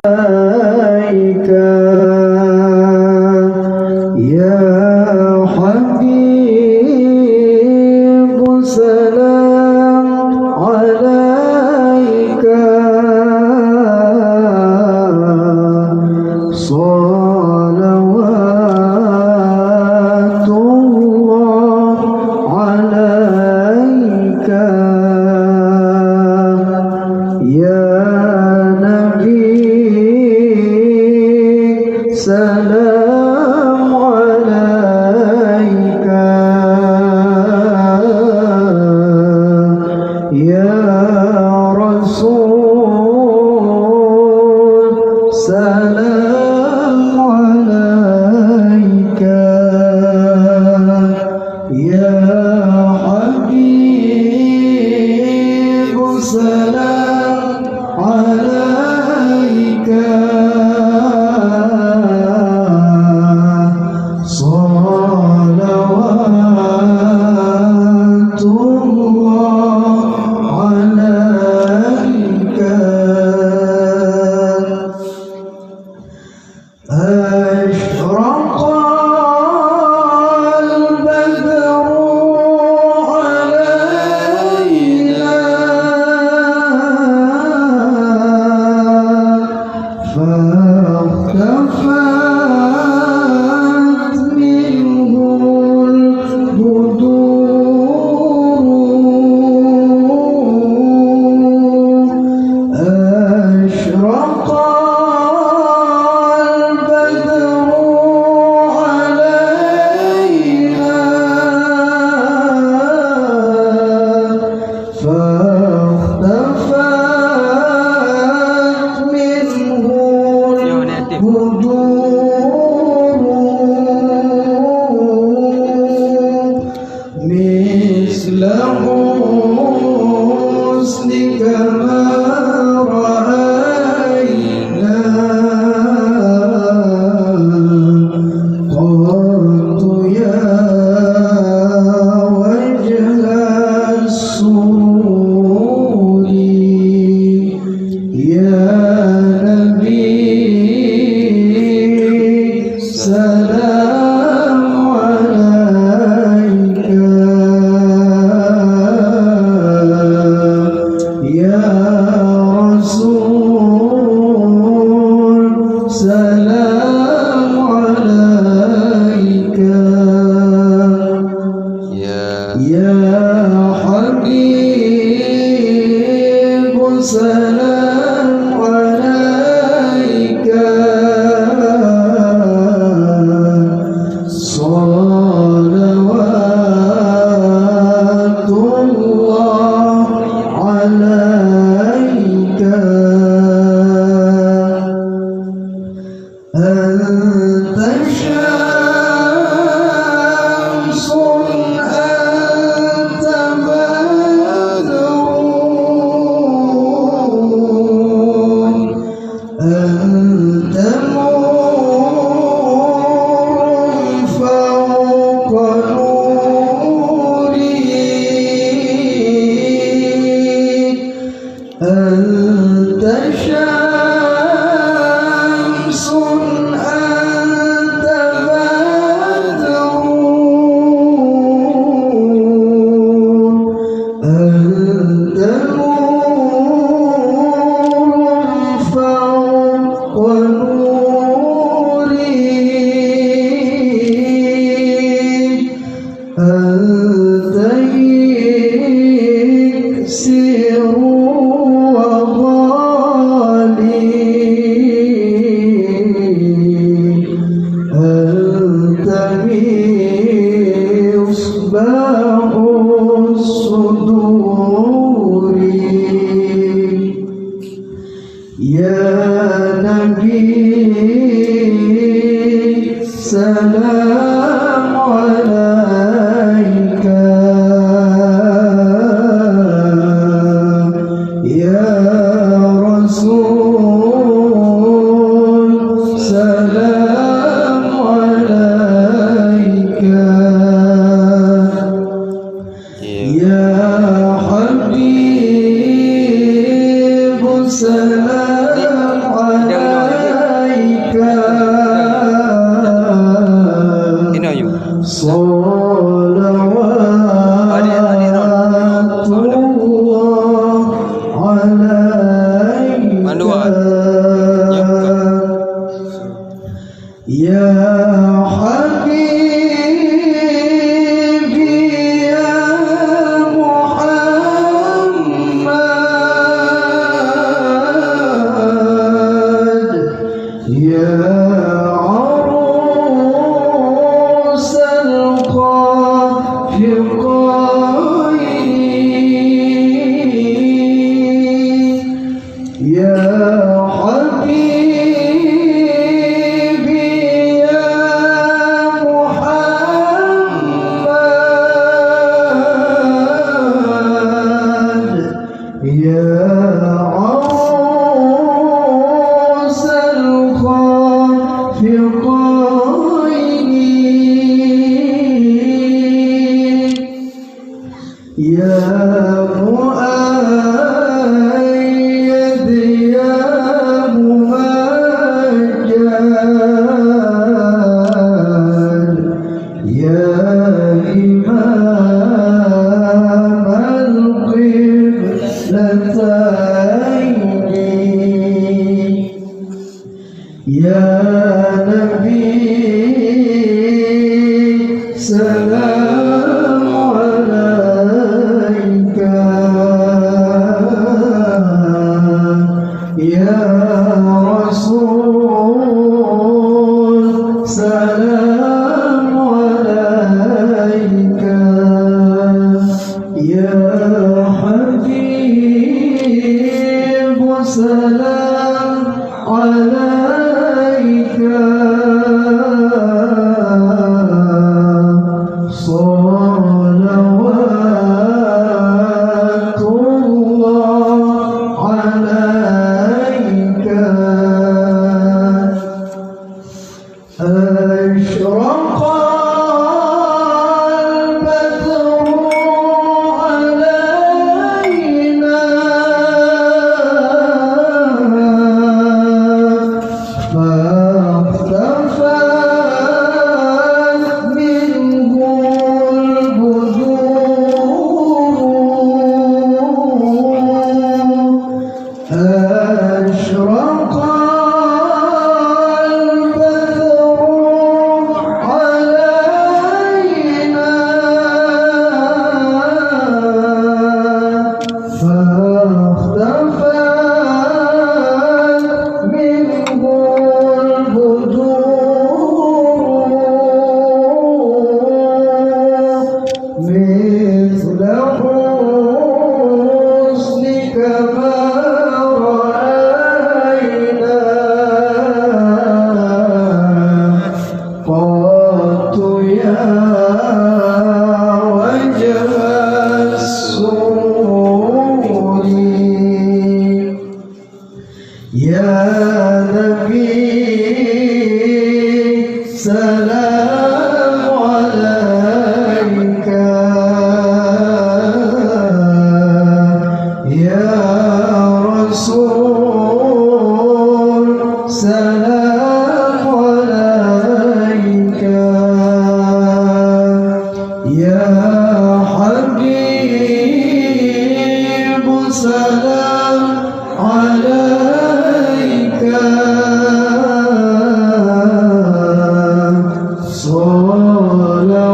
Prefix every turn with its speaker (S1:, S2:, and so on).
S1: عليك يا حبيب سلام عليك صلوات الله عليك يا سلام عليك يا رسول سلام عليك يا حبيب سلام عليك صلوات الله عليك أشرق البدر علينا فاختفت منه البدور أشرق البدر علينا فاختفت منه مثل حسنك ما رأينا قلت يا وجه السرور يا نبي سلام عليك يا رسول سلام عليك يا حبيب سلام عليك صلوات الله عليك أنت شمس أنت بدر أنت نور فوق نوري أنت شمس أنت بدر أنت نور فوق نوري أنت يكسر وغالي أنت مصباح الصدور يا نبي سلام عليك يا رسول سلام عليك يا حبيب سلام عليك يا حبيبي يا محمد يا عروس الخافقين يا حبيبي يا محمد يا عروس الخافقين يا مؤيد يا ممجد يا إمام القبلتين يا نبي سلام عليك يا رسول سلام عليك يا حبيب سلام عليك صلوات الله عليك أشرق البدر علينا فاختفت منه البدور أشرق البدر علينا فاختفت منه البدور مثل حسنك ما رأينا قط يا وجه السرور يا نبي سلام عليك يا رسول سلام عليك يا حبيب سلام عليك صلوات